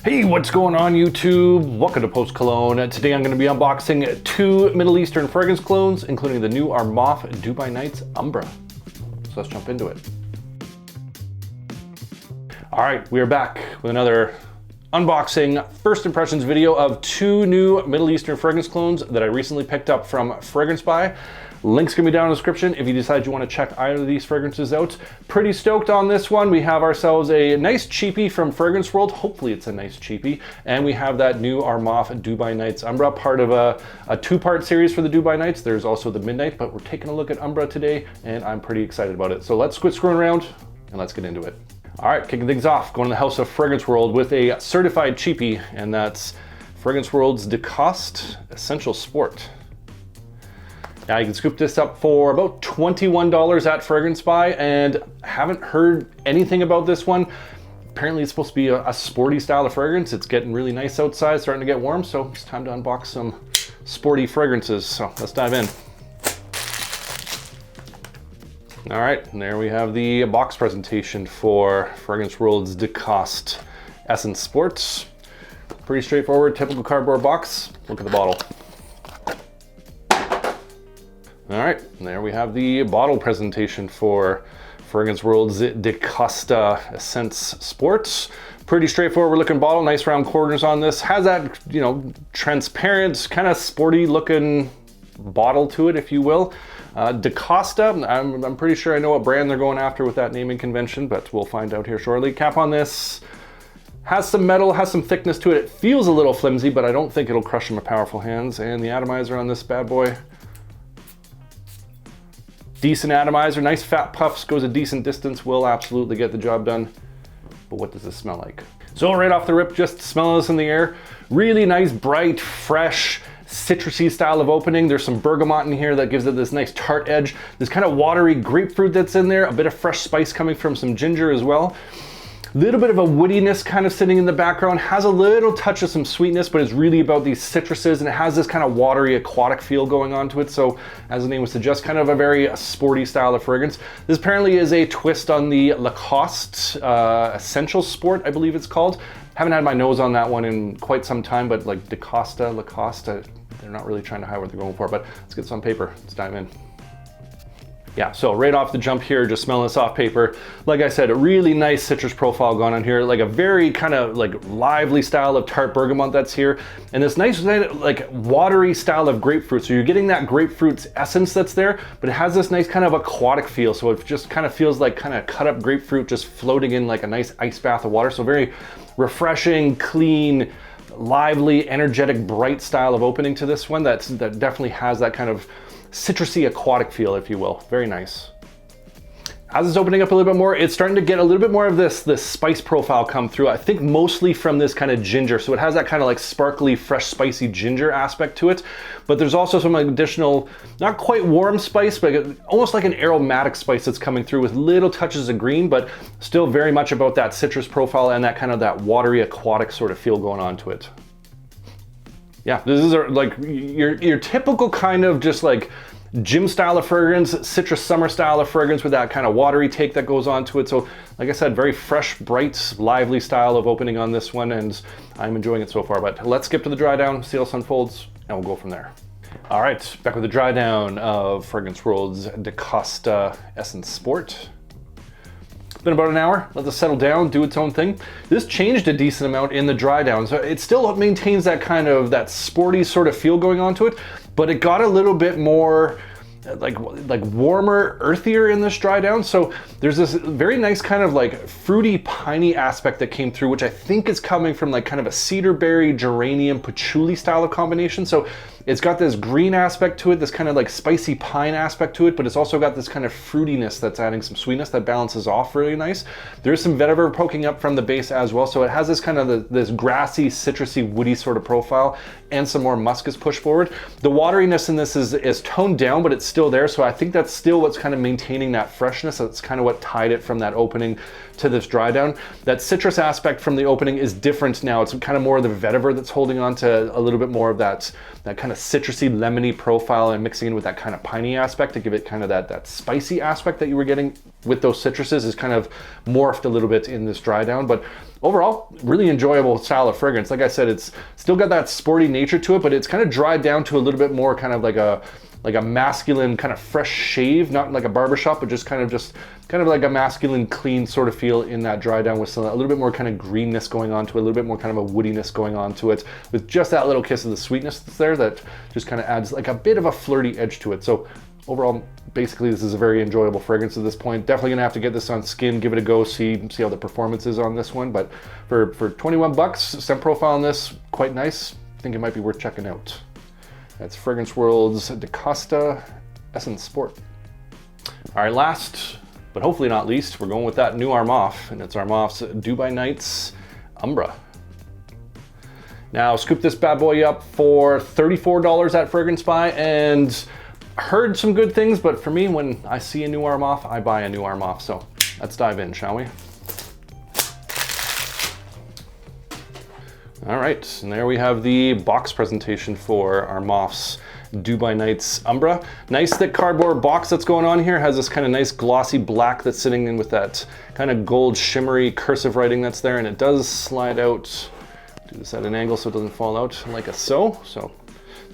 Hey, what's going on YouTube? Welcome to Post Cologne. Today I'm going to be unboxing two Middle Eastern fragrance colognes, including the new Armaf Dubai Nights Umbra. So let's jump into it. All right, we are back with another unboxing first impressions video of two new Middle Eastern fragrance colognes that I recently picked up from Fragrance Buy. Link's gonna be down in the description if you decide you want to check either of these fragrances out. Pretty stoked on this one. We have ourselves a nice cheapie from Fragrance World. Hopefully it's a nice cheapie. And we have that new Armaf Dubai Nights Umbra, part of a two-part series for the Dubai Nights. There's also the Midnight, but we're taking a look at Umbra today and I'm pretty excited about it. So let's quit screwing around and let's get into it. All right, kicking things off, going to the house of Fragrance World with a certified cheapie, and that's Fragrance World's DeCoste Essential Sport. Now you can scoop this up for about $21 at Fragrance Buy, and haven't heard anything about this one. Apparently it's supposed to be a sporty style of fragrance. It's getting really nice outside, starting to get warm, so it's time to unbox some sporty fragrances. So let's dive in. All right, and there we have the box presentation for Fragrance World's DeCoste Essence Sports. Pretty straightforward, typical cardboard box. Look at the bottle. All right, and there we have the bottle presentation for Fragrance World's DeCoste Essence Sports. Pretty straightforward looking bottle, nice round corners on this. Has that, you know, transparent, kind of sporty looking bottle to it, if you will. DeCoste, I'm pretty sure I know what brand they're going after with that naming convention, but we'll find out here shortly. Cap on this has some metal, has some thickness to it. It feels a little flimsy, but I don't think it'll crush in my powerful hands. And the atomizer on this bad boy. Decent atomizer, nice fat puffs, goes a decent distance, will absolutely get the job done. But what does this smell like? So right off the rip, just smelling this in the air. Really nice, bright, fresh, citrusy style of opening. There's some bergamot in here that gives it this nice tart edge. This kind of watery grapefruit that's in there, a bit of fresh spice coming from some ginger as well. Little bit of a woodiness kind of sitting in the background, has a little touch of some sweetness, but it's really about these citruses, and it has this kind of watery aquatic feel going on to it. So as the name would suggest, kind of a very sporty style of fragrance. This apparently is a twist on the Lacoste Essential Sport, I believe it's called. Haven't had my nose on that one in quite some time, but like DeCoste, Lacoste, they're not really trying to hide what they're going for, but let's get this on paper. Let's dive in. Yeah, so right off the jump here, just smelling this off paper. Like I said, a really nice citrus profile going on here, like a very kind of like lively style of tart bergamot that's here. And this nice like watery style of grapefruit. So you're getting that grapefruit's essence that's there, but it has this nice kind of aquatic feel. So it just kind of feels like kind of cut up grapefruit just floating in like a nice ice bath of water. So very refreshing, clean, lively, energetic, bright style of opening to this one. That definitely has that kind of citrusy aquatic feel, if you will. Very nice. As it's opening up a little bit more, it's starting to get a little bit more of this spice profile come through. I think mostly from this kind of ginger. So it has that kind of like sparkly, fresh, spicy ginger aspect to it. But there's also some additional, not quite warm spice, but almost like an aromatic spice that's coming through with little touches of green, but still very much about that citrus profile and that kind of that watery aquatic sort of feel going on to it. Yeah, this is like your typical kind of just like gym style of fragrance, citrus summer style of fragrance with that kind of watery take that goes on to it. So like I said, very fresh, bright, lively style of opening on this one, and I'm enjoying it so far. But let's skip to the dry down, see how this unfolds, and we'll go from there. All right, back with the dry down of Fragrance World's DeCoste Essence Sport. Been about an hour, let this settle down, do its own thing. This changed a decent amount in the dry down, so it still maintains that kind of that sporty sort of feel going on to it, but it got a little bit more like warmer, earthier in this dry down. So there's this very nice kind of like fruity, piney aspect that came through, which I think is coming from like kind of a cedar berry, geranium, patchouli style of combination. So it's got this green aspect to it, this kind of like spicy pine aspect to it, but it's also got this kind of fruitiness that's adding some sweetness that balances off really nice. There's some vetiver poking up from the base as well. So it has this kind of this grassy, citrusy, woody sort of profile, and some more musk is pushed forward. The wateriness in this is toned down, but it's still there. So I think that's still what's kind of maintaining that freshness. That's kind of what tied it from that opening to this dry down. That citrus aspect from the opening is different now. It's kind of more of the vetiver that's holding on to a little bit more of that kind of citrusy, lemony profile and mixing in with that kind of piney aspect to give it kind of that spicy aspect that you were getting with those citruses is kind of morphed a little bit in this dry down. But overall, really enjoyable style of fragrance. Like I said, it's still got that sporty nature to it, but it's kind of dried down to a little bit more kind of like a masculine kind of fresh shave, not like a barbershop, but just kind of like a masculine clean sort of feel in that dry down, with a little bit more kind of greenness going on to it, a little bit more kind of a woodiness going on to it, with just that little kiss of the sweetness that's there that just kind of adds like a bit of a flirty edge to it. So overall, basically this is a very enjoyable fragrance at this point. Definitely gonna have to get this on skin, give it a go, see how the performance is on this one. But for 21 bucks, scent profile on this, quite nice. I think it might be worth checking out. That's Fragrance World's DaCosta Essence Sport. All right, last, but hopefully not least, we're going with that new Armaf, and it's Armaf's Dubai Nights Umbra. Now, scoop this bad boy up for $34 at Fragrance Buy, and heard some good things, but for me, when I see a new Armaf, I buy a new Armaf. So let's dive in, shall we? All right, and there we have the box presentation for Armaf's Dubai Nights Umbra. Nice thick cardboard box that's going on here. Has this kind of nice glossy black that's sitting in with that kind of gold shimmery cursive writing that's there, and it does slide out. Do this at an angle so it doesn't fall out like so. So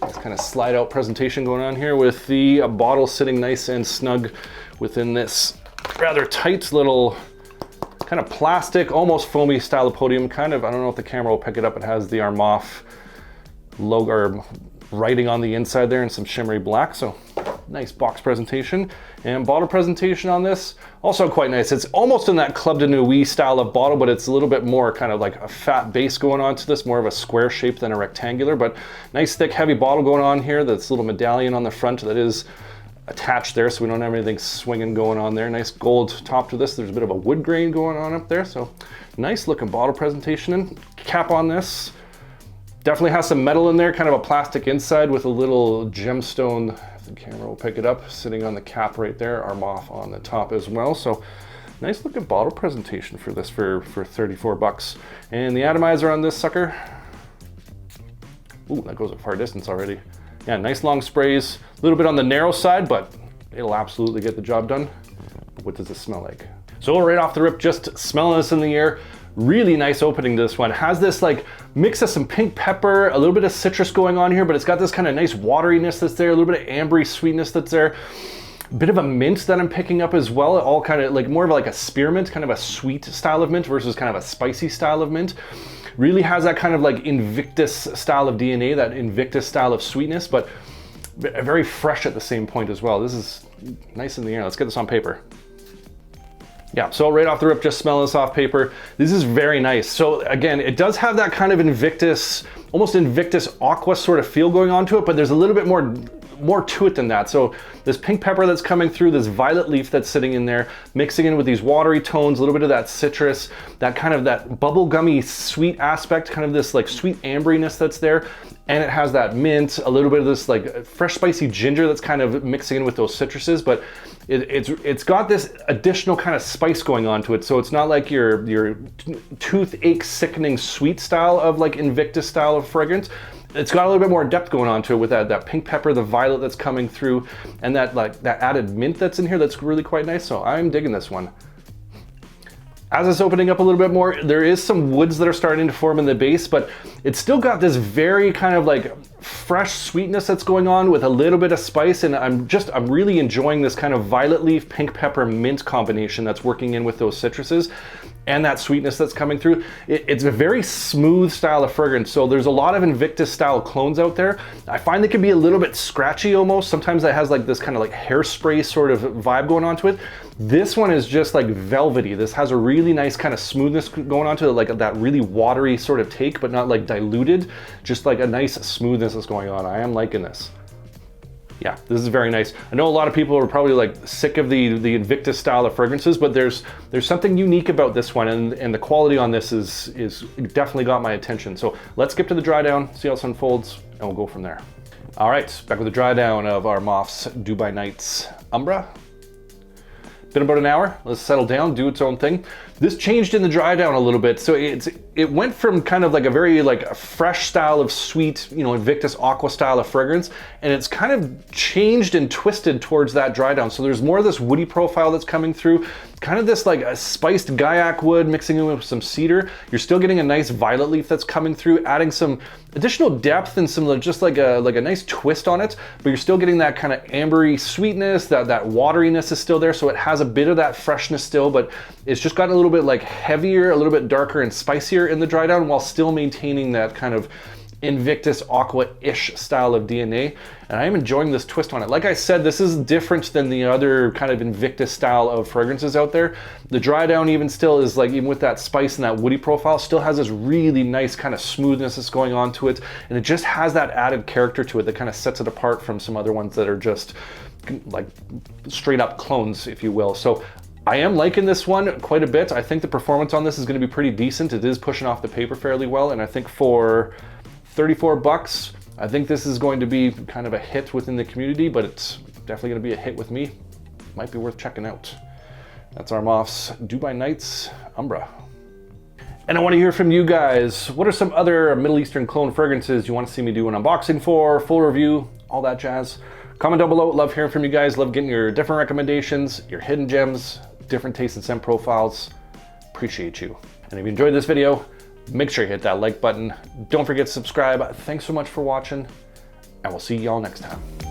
this kind of slide out presentation going on here with the bottle sitting nice and snug within this rather tight little kind of plastic, almost foamy style of podium. Kind of, I don't know if the camera will pick it up. It has the Armaf logo or writing on the inside there in some shimmery black. So nice box presentation, and bottle presentation on this also quite nice. It's almost in that Club de Nuit style of bottle, but it's a little bit more kind of like a fat base going on to this, more of a square shape than a rectangular. But nice thick heavy bottle going on here. That's a little medallion on the front that is attached there, so we don't have anything swinging going on there. Nice gold top to this. There's a bit of a wood grain going on up there, so nice looking bottle presentation. And cap on this definitely has some metal in there, kind of a plastic inside with a little gemstone, if the camera will pick it up, sitting on the cap right there. Armaf on the top as well. So nice looking bottle presentation for this for 34 bucks. And the atomizer on this sucker, ooh, that goes a far distance already. Yeah, nice long sprays, a little bit on the narrow side, but it'll absolutely get the job done. But what does it smell like? So right off the rip, just smelling this in the air, really nice opening to this one. Has this like mix of some pink pepper, a little bit of citrus going on here, but it's got this kind of nice wateriness that's there, a little bit of ambery sweetness that's there. A bit of a mint that I'm picking up as well, all kind of like more of like a spearmint, kind of a sweet style of mint versus kind of a spicy style of mint. Really has that kind of like Invictus style of DNA, that Invictus style of sweetness, but very fresh at the same point as well. This is nice in the air. Let's get this on paper. Yeah, so right off the rip, just smelling this off paper, this is very nice. So again, it does have that kind of Invictus, almost Invictus Aqua sort of feel going on to it, but there's a little bit more to it than that. So this pink pepper that's coming through, this violet leaf that's sitting in there, mixing in with these watery tones, a little bit of that citrus, that kind of that bubblegummy sweet aspect, kind of this like sweet amberiness that's there. And it has that mint, a little bit of this like fresh spicy ginger that's kind of mixing in with those citruses, but it's got this additional kind of spice going on to it. So it's not like your toothache sickening sweet style of like Invictus style of fragrance. It's got a little bit more depth going on to it with that pink pepper, the violet that's coming through, and that added mint that's in here that's really quite nice. So I'm digging this one. As it's opening up a little bit more, there is some woods that are starting to form in the base, but it's still got this very kind of like fresh sweetness that's going on with a little bit of spice, and I'm really enjoying this kind of violet leaf, pink pepper, mint combination that's working in with those citruses and that sweetness that's coming through. It's a very smooth style of fragrance. So there's a lot of Invictus style clones out there. I find they can be a little bit scratchy almost. Sometimes it has like this kind of like hairspray sort of vibe going on to it. This one is just like velvety. This has a really nice kind of smoothness going on to it, like that really watery sort of take, but not like diluted, just like a nice smoothness that's going on. I am liking this. Yeah, this is very nice. I know a lot of people are probably like sick of the Invictus style of fragrances, but there's something unique about this one, and the quality on this is definitely got my attention. So let's skip to the dry down, see how this unfolds, and we'll go from there. All right, back with the dry down of Armaf's Dubai Nights Umbra. Been about an hour. Let's settle down, do its own thing. This changed in the dry down a little bit. So it went from kind of like a very like a fresh style of sweet, you know, Invictus Aqua style of fragrance, and it's kind of changed and twisted towards that dry down. So there's more of this woody profile that's coming through, kind of this like a spiced guaiac wood mixing in with some cedar. You're still getting a nice violet leaf that's coming through, adding some additional depth and some just like a nice twist on it, but you're still getting that kind of ambery sweetness, that wateriness is still there, so it has a bit of that freshness still, but it's just gotten a little bit like heavier, a little bit darker and spicier in the dry down while still maintaining that kind of Invictus Aqua-ish style of DNA, and I am enjoying this twist on it. Like I said, this is different than the other kind of Invictus style of fragrances out there. The dry down even still is like, even with that spice and that woody profile, still has this really nice kind of smoothness that's going on to it, and it just has that added character to it that kind of sets it apart from some other ones that are just like straight up clones, if you will. So I am liking this one quite a bit. I think the performance on this is going to be pretty decent. It is pushing off the paper fairly well, and I think for 34 bucks, I think this is going to be kind of a hit within the community, but it's definitely going to be a hit with me. Might be worth checking out. That's Armaf's Dubai Nights Umbra. And I want to hear from you guys. What are some other Middle Eastern clone fragrances you want to see me do an unboxing for, full review, all that jazz? Comment down below. Love hearing from you guys. Love getting your different recommendations, your hidden gems, different taste and scent profiles. Appreciate you. And if you enjoyed this video, make sure you hit that like button. Don't forget to subscribe. Thanks so much for watching, and we'll see y'all next time.